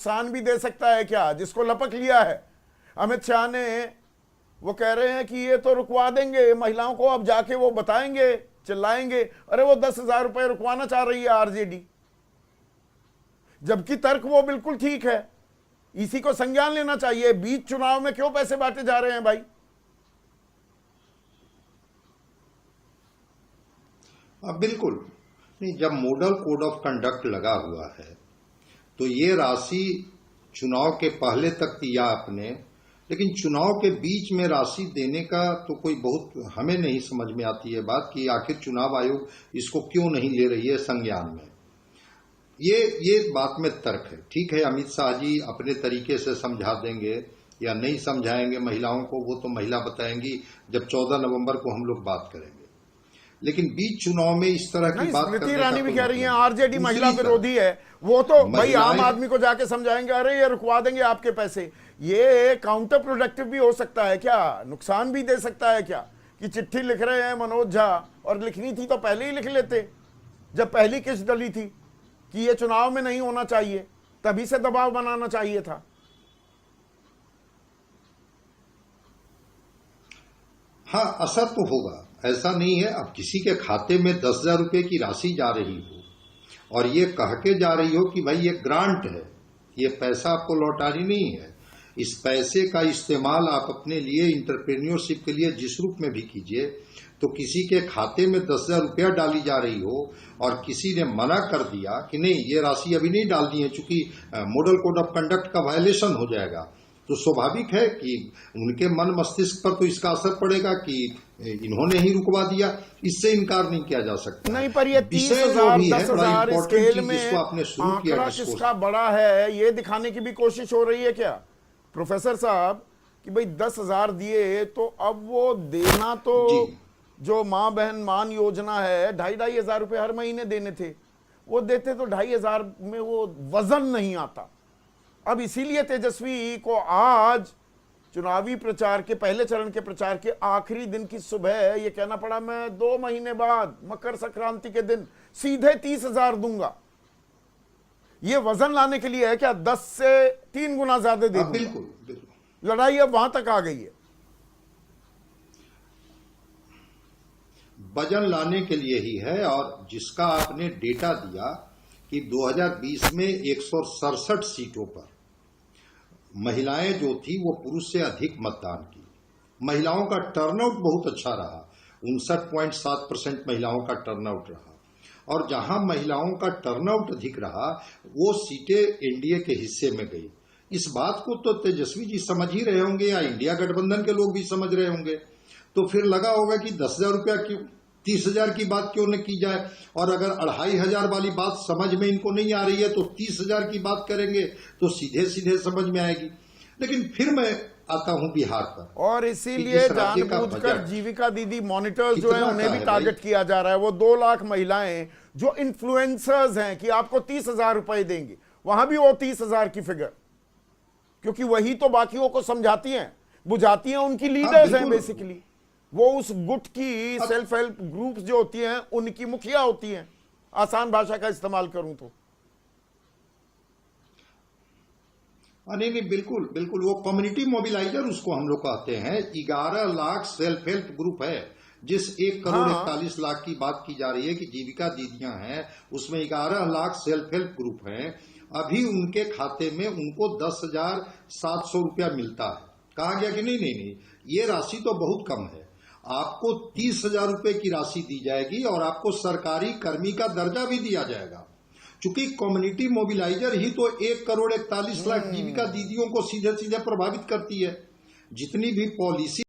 नुकसान भी दे सकता है क्या, जिसको लपक लिया है। अमित शाह ने वो कह रहे हैं कि ये तो रुकवा देंगे महिलाओं को, अब जाके वो बताएंगे, चिल्लाएंगे। अरे वो 10,000 रुपए रुकवाना चाह रही है आरजेडी, जबकि तर्क वो बिल्कुल ठीक है। इसी को संज्ञान लेना चाहिए। बीच चुनाव में क्यों पैसे बांटे जा रहे हैं भाई? बिल्कुल नहीं। जब मॉडल कोड ऑफ कंडक्ट लगा हुआ है तो ये राशि चुनाव के पहले तक दिया आपने, लेकिन चुनाव के बीच में राशि देने का तो कोई बहुत हमें नहीं समझ में आती है बात कि आखिर चुनाव आयोग इसको क्यों नहीं ले रही है संज्ञान में। ये बात में तर्क है। ठीक है, अमित शाह जी अपने तरीके से समझा देंगे या नहीं समझाएंगे महिलाओं को, वो तो महिला बताएंगी जब 14 नवंबर को हम लोग बात करेंगे। लेकिन बीच चुनाव में इस तरह की बात स्मृति ईरानी भी कह रही हैं आरजेडी महिला विरोधी है। वो तो भाई आम आदमी को जाके समझाएंगे, अरे ये रुकवा देंगे आपके पैसे। ये काउंटर प्रोडक्टिव भी हो सकता है क्या? नुकसान भी दे सकता है क्या? कि चिट्ठी लिख रहे हैं मनोज झा, और लिखनी थी तो पहले ही लिख लेते, जब पहली किस्त डली थी कि ये चुनाव में नहीं होना चाहिए, तभी से दबाव बनाना चाहिए था। हाँ, असर तो होगा, ऐसा नहीं है। अब किसी के खाते में 10,000 रुपए की राशि जा रही हो और ये कह के जा रही हो कि भाई ये ग्रांट है, ये पैसा आपको लौटानी नहीं है, इस पैसे का इस्तेमाल आप अपने लिए इंटरप्रेन्योरशिप के लिए जिस रूप में भी कीजिए, तो किसी के खाते में 10,000 रुपया डाली जा रही हो और किसी ने मना कर दिया कि नहीं ये राशि अभी नहीं डालनी है चूंकि मॉडल कोड ऑफ कंडक्ट का वायलेशन हो जाएगा, तो स्वाभाविक है कि उनके मन मस्तिष्क पर तो इसका असर पड़ेगा कि इन्होंने ही रुकवा दिया। इससे इनकार नहीं किया जा सकता। नहीं, पर ये 30,000 10,000 स्केल में आंकड़ा किसका बड़ा है ये दिखाने की भी कोशिश हो रही है क्या प्रोफेसर साहब? कि भाई 10,000 दिए तो अब वो देना तो जो माँ बहन मान योजना है 2,500 हजार रुपए हर महीने देने थे, वो देते तो 2,500 में वो वजन नहीं आता। अब इसीलिए तेजस्वी को आज चुनावी प्रचार के पहले चरण के प्रचार के आखिरी दिन की सुबह ये कहना पड़ा, मैं 2 महीने बाद मकर संक्रांति के दिन सीधे 30,000 दूंगा। ये वजन लाने के लिए है क्या? 10 से 3 गुना ज्यादा दे दूंगा। बिल्कुल। लड़ाई अब वहां तक आ गई है। वजन लाने के लिए ही है। और जिसका आपने डेटा दिया कि 2020 में 167 सीटों पर महिलाएं जो थी वो पुरुष से अधिक मतदान की। महिलाओं का टर्नआउट बहुत अच्छा रहा, 59.7% महिलाओं का टर्नआउट रहा। और जहां महिलाओं का टर्नआउट अधिक रहा वो सीटें एनडीए के हिस्से में गई। इस बात को तो तेजस्वी जी समझ ही रहे होंगे या इंडिया गठबंधन के लोग भी समझ रहे होंगे। तो फिर लगा होगा कि 10,000 रुपया क्यों, 30,000 की बात क्यों न की जाए। और अगर 2,500 वाली बात समझ में इनको नहीं आ रही है तो 30,000 की बात करेंगे तो सीधे सीधे समझ में आएगी। लेकिन फिर मैं आता हूं बिहार पर, और इसीलिए जानबूझकर जीविका दीदी मॉनिटर्स जो है उन्हें भी टारगेट किया जा रहा है। वो 2 लाख महिलाएं जो इन्फ्लुएंसर्स हैं कि आपको 30,000 रुपए देंगे, वहां भी वो 30,000 की फिगर, क्योंकि वही तो बाकियों को समझाती हैं, बुझाती हैं, उनकी लीडर्स हैं बेसिकली। वो उस गुट की सेल्फ हेल्प ग्रुप्स जो होती हैं उनकी मुखिया होती हैं, आसान भाषा का इस्तेमाल करूं तो। नहीं, बिल्कुल बिल्कुल। वो कम्युनिटी मोबिलाइजर उसको हम लोग कहते हैं। 11 लाख सेल्फ हेल्प ग्रुप है। जिस 1 करोड़ 41 लाख की बात की जा रही है कि जीविका दीदियां हैं, उसमें 11 लाख सेल्फ हेल्प ग्रुप हैं। अभी उनके खाते में उनको 10,700 रुपया मिलता है। कहा गया कि नहीं, ये राशि तो बहुत कम है, आपको 30,000 रुपए की राशि दी जाएगी और आपको सरकारी कर्मी का दर्जा भी दिया जाएगा। चूंकि कम्युनिटी मोबिलाइजर ही तो 1 करोड़ 41 लाख जीविका दीदियों को सीधे सीधे प्रभावित करती है। जितनी भी पॉलिसी